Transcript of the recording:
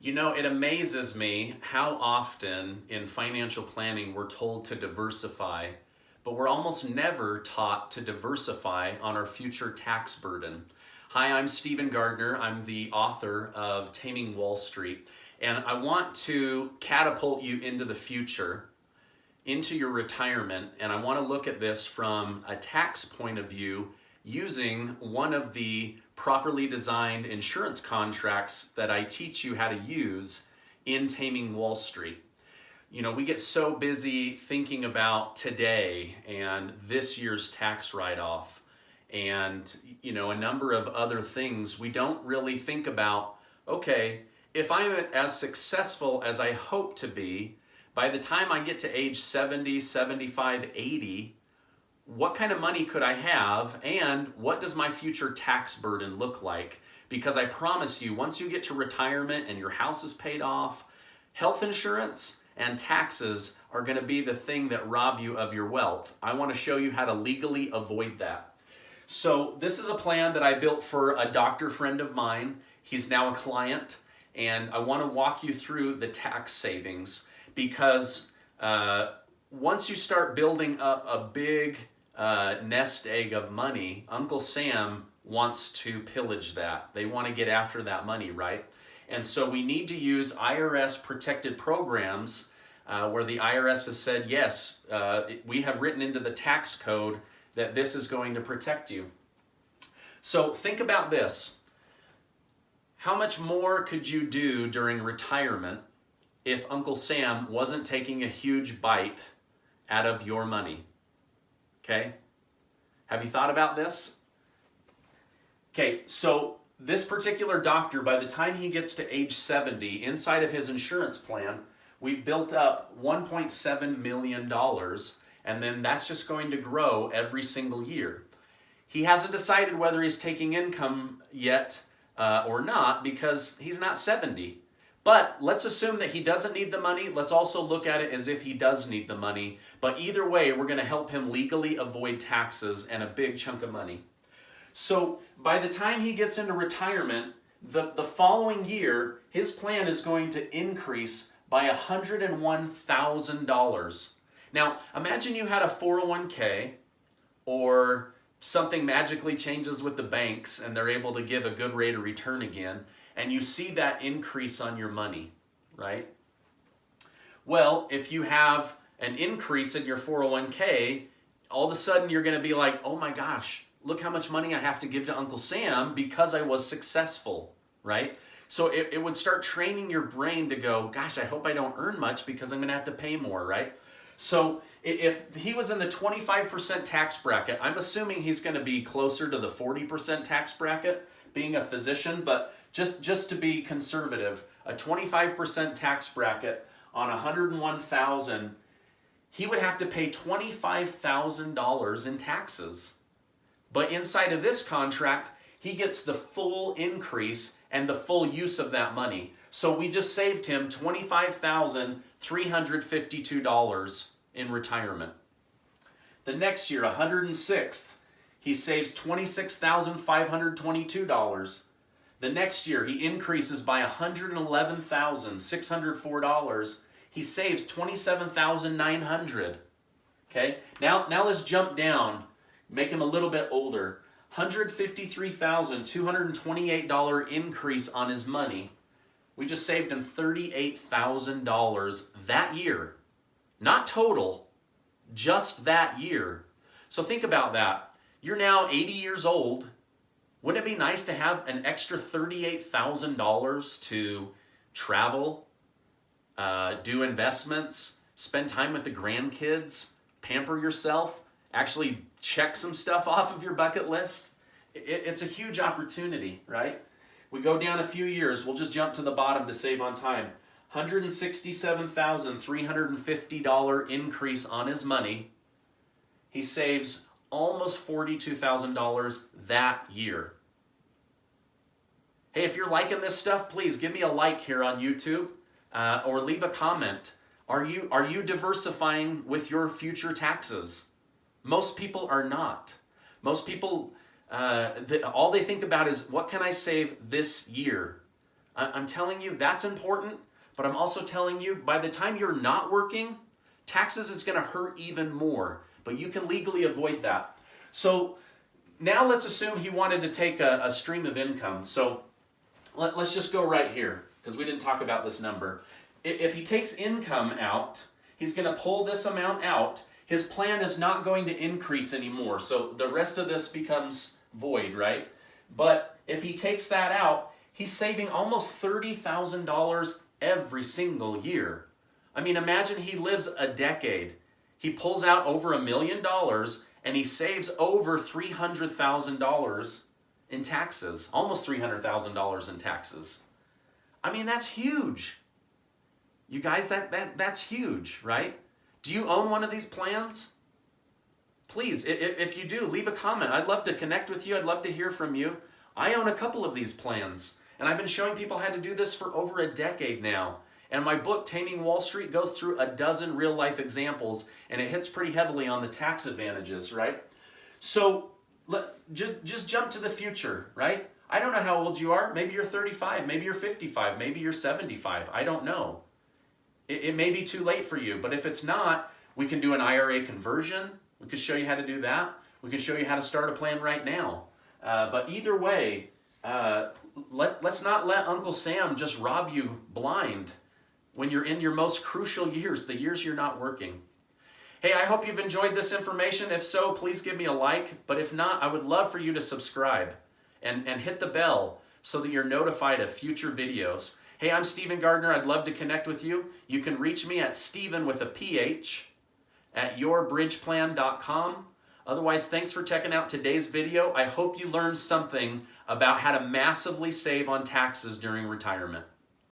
You know, it amazes me how often in financial planning we're told to diversify, but we're almost never taught to diversify on our future tax burden. Hi, I'm Stephen Gardner. I'm the author of Taming Wall Street, and I want to catapult you into the future, into your retirement, and I want to look at this from a tax point of view using one of the properly designed insurance contracts that I teach you how to use in Taming Wall Street. You know, we get so busy thinking about today and this year's tax write-off and, you know, a number of other things. We don't really think about, okay, if I'm as successful as I hope to be, by the time I get to age 70, 75, 80, what kind of money could I have, and what does my future tax burden look like? Because I promise you, once you get to retirement and your house is paid off, health insurance and taxes are going to be the thing that rob you of your wealth. I want to show you how to legally avoid that. So this is a plan that I built for a doctor friend of mine. He's now a client, and I want to walk you through the tax savings because once you start building up a big nest egg of money, Uncle Sam wants to pillage that. They want to get after that money, right? And so we need to use IRS protected programs where the IRS has said, yes, we have written into the tax code that this is going to protect you. So think about this. How much more could you do during retirement if Uncle Sam wasn't taking a huge bite out of your money? Okay, have you thought about this? Okay, so this particular doctor, by the time he gets to age 70, inside of his insurance plan, we've built up $1.7 million, and then that's just going to grow every single year. He hasn't decided whether he's taking income yet or not because he's not 70. But let's assume that he doesn't need the money. Let's also look at it as if he does need the money. But either way, we're going to help him legally avoid taxes and a big chunk of money. So by the time he gets into retirement, the following year, his plan is going to increase by $101,000. Now, imagine you had a 401k or something magically changes with the banks and they're able to give a good rate of return again, and you see that increase on your money, right? Well, if you have an increase in your 401k, all of a sudden you're going to be like, oh my gosh, look how much money I have to give to Uncle Sam because I was successful, right? So it would start training your brain to go, gosh, I hope I don't earn much because I'm going to have to pay more, right? So if he was in the 25% tax bracket, I'm assuming he's going to be closer to the 40% tax bracket, being a physician, but just to be conservative, a 25% tax bracket on $101,000, he would have to pay $25,000 in taxes. But inside of this contract, he gets the full increase and the full use of that money. So we just saved him $25,352 in retirement. The next year, 106th, he saves $26,522. The next year, he increases by $111,604. He saves $27,900. Okay? Now let's jump down, make him a little bit older. $153,228 increase on his money. We just saved him $38,000 that year. Not total, just that year. So think about that. You're now 80 years old. Wouldn't it be nice to have an extra $38,000 to travel, do investments, spend time with the grandkids, pamper yourself, actually check some stuff off of your bucket list? It's a huge opportunity, right? We go down a few years. We'll just jump to the bottom to save on time. $167,350 increase on his money. He saves almost $42,000 that year. Hey, if you're liking this stuff, please give me a like here on YouTube or leave a comment. Are you diversifying with your future taxes? Most people are not. Most people, all they think about is, what can I save this year? I'm telling you that's important, but I'm also telling you by the time you're not working, taxes is going to hurt even more, but you can legally avoid that. So now let's assume he wanted to take a stream of income. So let's just go right here because we didn't talk about this number. If he takes income out, he's going to pull this amount out. His plan is not going to increase anymore. So the rest of this becomes void, right? But if he takes that out, he's saving almost $30,000 every single year. I mean, imagine he lives a decade. He pulls out over $1 million and he saves over $300,000 in taxes, almost $300,000 in taxes. I mean, that's huge. You guys, that's huge, right? Do you own one of these plans? Please, if you do, leave a comment. I'd love to connect with you. I'd love to hear from you. I own a couple of these plans, and I've been showing people how to do this for over a decade now. And my book, Taming Wall Street, goes through a dozen real-life examples, and it hits pretty heavily on the tax advantages, right? So just jump to the future, right? I don't know how old you are. Maybe you're 35, maybe you're 55, maybe you're 75. I don't know. It may be too late for you, but if it's not, we can do an IRA conversion. We can show you how to do that. We can show you how to start a plan right now. But either way, let's not let Uncle Sam just rob you blind when you're in your most crucial years, the years you're not working. Hey, I hope you've enjoyed this information. If so, please give me a like. But if not, I would love for you to subscribe and hit the bell so that you're notified of future videos. Hey, I'm Stephen Gardner. I'd love to connect with you. You can reach me at Stephen with a PH at yourbridgeplan.com. Otherwise, thanks for checking out today's video. I hope you learned something about how to massively save on taxes during retirement.